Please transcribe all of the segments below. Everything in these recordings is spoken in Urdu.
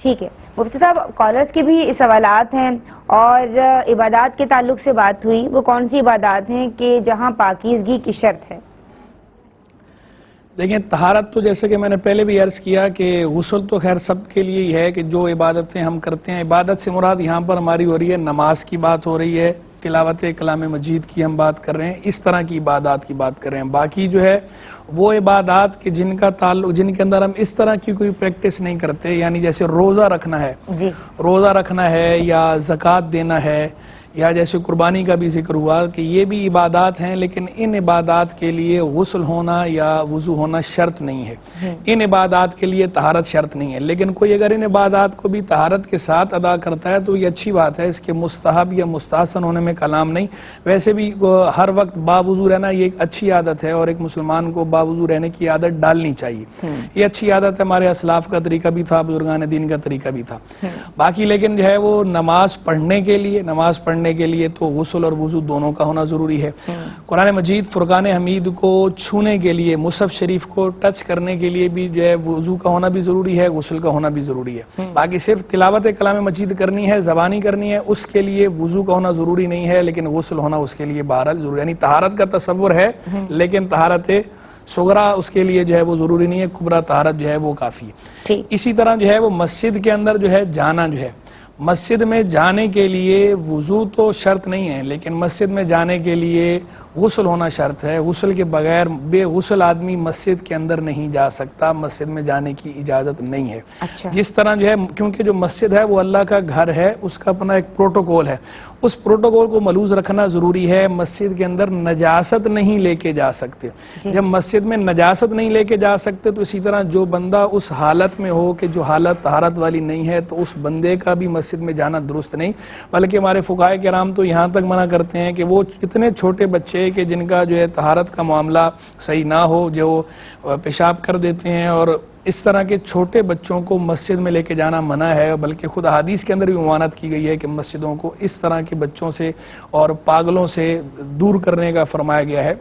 ٹھیک ہے مفتی صاحب، کالرز کے بھی سوالات ہیں اور عبادات کے تعلق سے بات ہوئی، وہ کون سی عبادات ہیں کہ جہاں پاکیزگی کی شرط ہے؟ دیکھیں، طہارت تو جیسے کہ میں نے پہلے بھی عرض کیا کہ غسل تو خیر سب کے لیے ہی ہے کہ جو عبادتیں ہم کرتے ہیں، عبادت سے مراد یہاں پر ہماری ہو رہی ہے نماز کی بات ہو رہی ہے، تلاوت کلام مجید کی ہم بات کر رہے ہیں، اس طرح کی عبادات کی بات کر رہے ہیں۔ باقی جو ہے وہ عبادات کہ جن کا تعلق، جن کے اندر ہم اس طرح کی کوئی پریکٹس نہیں کرتے، یعنی جیسے روزہ رکھنا ہے، روزہ رکھنا ہے یا زکوٰۃ دینا ہے، یا جیسے قربانی کا بھی ذکر ہوا کہ یہ بھی عبادات ہیں، لیکن ان عبادات کے لیے غسل ہونا یا وضو ہونا شرط نہیں ہے، ان عبادات کے لیے طہارت شرط نہیں ہے۔ لیکن کوئی اگر ان عبادات کو بھی طہارت کے ساتھ ادا کرتا ہے تو یہ اچھی بات ہے، اس کے مستحب یا مستحسن ہونے میں کلام نہیں۔ ویسے بھی ہر وقت باوضو رہنا یہ ایک اچھی عادت ہے، اور ایک مسلمان کو باوضو رہنے کی عادت ڈالنی چاہیے، یہ اچھی عادت ہے، ہمارے اسلاف کا طریقہ بھی تھا، بزرگان دین کا طریقہ بھی تھا۔ باقی لیکن جو ہے وہ نماز پڑھنے کے لیے تو غسل اور وضو دونوں کا ہونا ضروری ہے۔ قرآن مجید فرقان حمید کو چھونے کے لیے، مصحف شریف کو ٹچ کرنے کے لیے بھی جو ہے وضو کا ہونا بھی ضروری ہے، غسل کا ہونا بھی ضروری ہے۔ باقی صرف تلاوت کلام مجید کرنی ہے، زبانی کرنی ہے، اس کے لیے وضو کا ہونا ضروری نہیں ہے، لیکن غسل ہونا اس کے لیے بہرحال ضروری ہے۔ یعنی طہارت کا تصور ہے، لیکن طہارت صغرا اس کے لیے جو ہے وہ ضروری نہیں ہے، کبرا طہارت جو ہے وہ کافی ہے۔ اسی طرح جو ہے وہ مسجد کے اندر جو ہے جانا، جو ہے مسجد میں جانے کے لیے وضو تو شرط نہیں ہے، لیکن مسجد میں جانے کے لیے غسل ہونا شرط ہے۔ غسل کے بغیر بے غسل آدمی مسجد کے اندر نہیں جا سکتا، مسجد میں جانے کی اجازت نہیں ہے۔ جس طرح جو ہے، کیونکہ جو مسجد ہے وہ اللہ کا گھر ہے، اس کا اپنا ایک پروٹوکول ہے، اس پروٹوکول کو ملحوظ رکھنا ضروری ہے۔ مسجد کے اندر نجاست نہیں لے کے جا سکتے، جب مسجد میں نجاست نہیں لے کے جا سکتے تو اسی طرح جو بندہ اس حالت میں ہو کہ جو حالت طہارت والی نہیں ہے، تو اس بندے کا بھی مسجد میں جانا درست نہیں۔ بلکہ ہمارے فقہائے کرام تو یہاں تک منع کرتے ہیں کہ وہ اتنے چھوٹے بچے کہ جن کا جو ہے طہارت کا معاملہ صحیح نہ ہو، جو پیشاب کر دیتے ہیں، اور اس طرح کے چھوٹے بچوں کو مسجد میں لے کے جانا منع ہے۔ بلکہ خود حدیث کے اندر بھی ممانعت کی گئی ہے کہ مسجدوں کو اس طرح کے بچوں سے اور پاگلوں سے دور کرنے کا فرمایا گیا ہے۔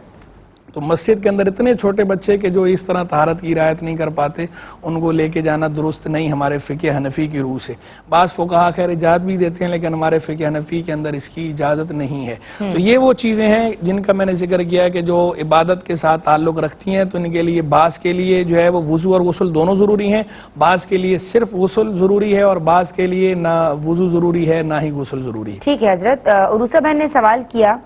تو مسجد کے اندر اتنے چھوٹے بچے کہ جو اس طرح طہارت کی رعایت نہیں کر پاتے، ان کو لے کے جانا درست نہیں ہمارے فقہ حنفی کی روح سے۔ بعض فقہا خیر اجازت بھی دیتے ہیں، لیکن ہمارے فقہ حنفی کے اندر اس کی اجازت نہیں ہے۔ تو یہ وہ چیزیں ہیں جن کا میں نے ذکر کیا کہ جو عبادت کے ساتھ تعلق رکھتی ہیں، تو ان کے لیے بعض کے لیے جو ہے وہ وضو اور غسل دونوں ضروری ہیں، بعض کے لیے صرف غسل ضروری ہے، اور بعض کے لیے نہ وضو ضروری ہے نہ ہی غسل ضروری ہے۔ ٹھیک ہے حضرت، عروسہ بہن نے سوال کیا،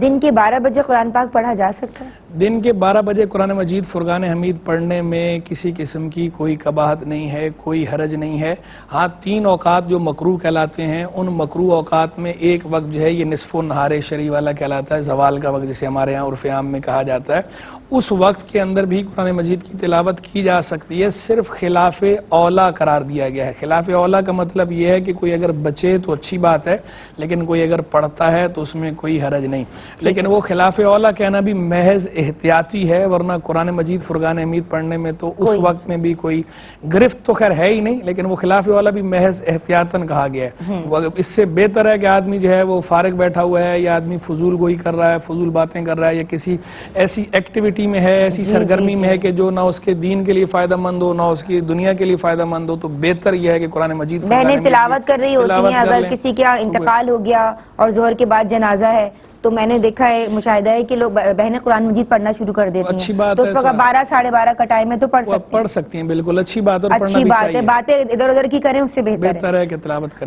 دن کے 12 بجے قرآن پاک پڑھا جا سکتا ہے؟ دن کے 12 بجے قرآن مجید فرقان حمید پڑھنے میں کسی قسم کی کوئی قباحت نہیں ہے، کوئی حرج نہیں ہے۔ ہاں 3 اوقات جو مکروہ کہلاتے ہیں، ان مکروہ اوقات میں ایک وقت جو ہے یہ نصف النہار شرعی والا کہلاتا ہے، زوال کا وقت جسے ہمارے ہاں عرف عام میں کہا جاتا ہے، اس وقت کے اندر بھی قرآن مجید کی تلاوت کی جا سکتی ہے، صرف خلاف اولا قرار دیا گیا ہے۔ خلاف اولا کا مطلب یہ ہے کہ کوئی اگر بچے تو اچھی بات ہے، لیکن کوئی اگر پڑھتا ہے تو اس میں کوئی حرج نہیں، لیکن وہ خلاف اولا کہنا بھی محض احتیاطی ہے، ورنہ قرآن مجید فرقان حمید پڑھنے میں تو اس وقت میں بھی کوئی گرفت تو خیر ہے ہی نہیں، لیکن وہ خلاف اولا بھی محض احتیاطاً کہا گیا ہے۔ اس سے بہتر ہے کہ آدمی جو ہے وہ فارغ بیٹھا ہوا ہے، یا آدمی فضول گوئی کر رہا ہے، فضول باتیں کر رہا ہے، یا کسی ایسی ایکٹیویٹی میں ہے، ایسی سرگرمی میں ہے کہ جو نہ اس کے دین کے لیے فائدہ مند ہو، نہ اس کی دنیا کے لیے فائدہ مند ہو، تو بہتر یہ ہے کہ قرآن مجید بہنیں تلاوت کر رہی ہوتی ہیں، اگر کسی کا انتقال ہو گیا اور ظہر کے بعد جنازہ ہے، تو میں نے دیکھا ہے، مشاہدہ ہے کہ لوگ بہنیں قرآن مجید پڑھنا شروع کر دیتی ہیں، تو اس وقت 12 ساڑھے 12 کا ٹائم ہے تو پڑھ سکتی ہیں، بالکل اچھی بات ہے، اور پڑھنا بھی چاہیے۔ باتیں ادھر ادھر کی کریں اس سے بہتر ہے کہ تلاوت کریں۔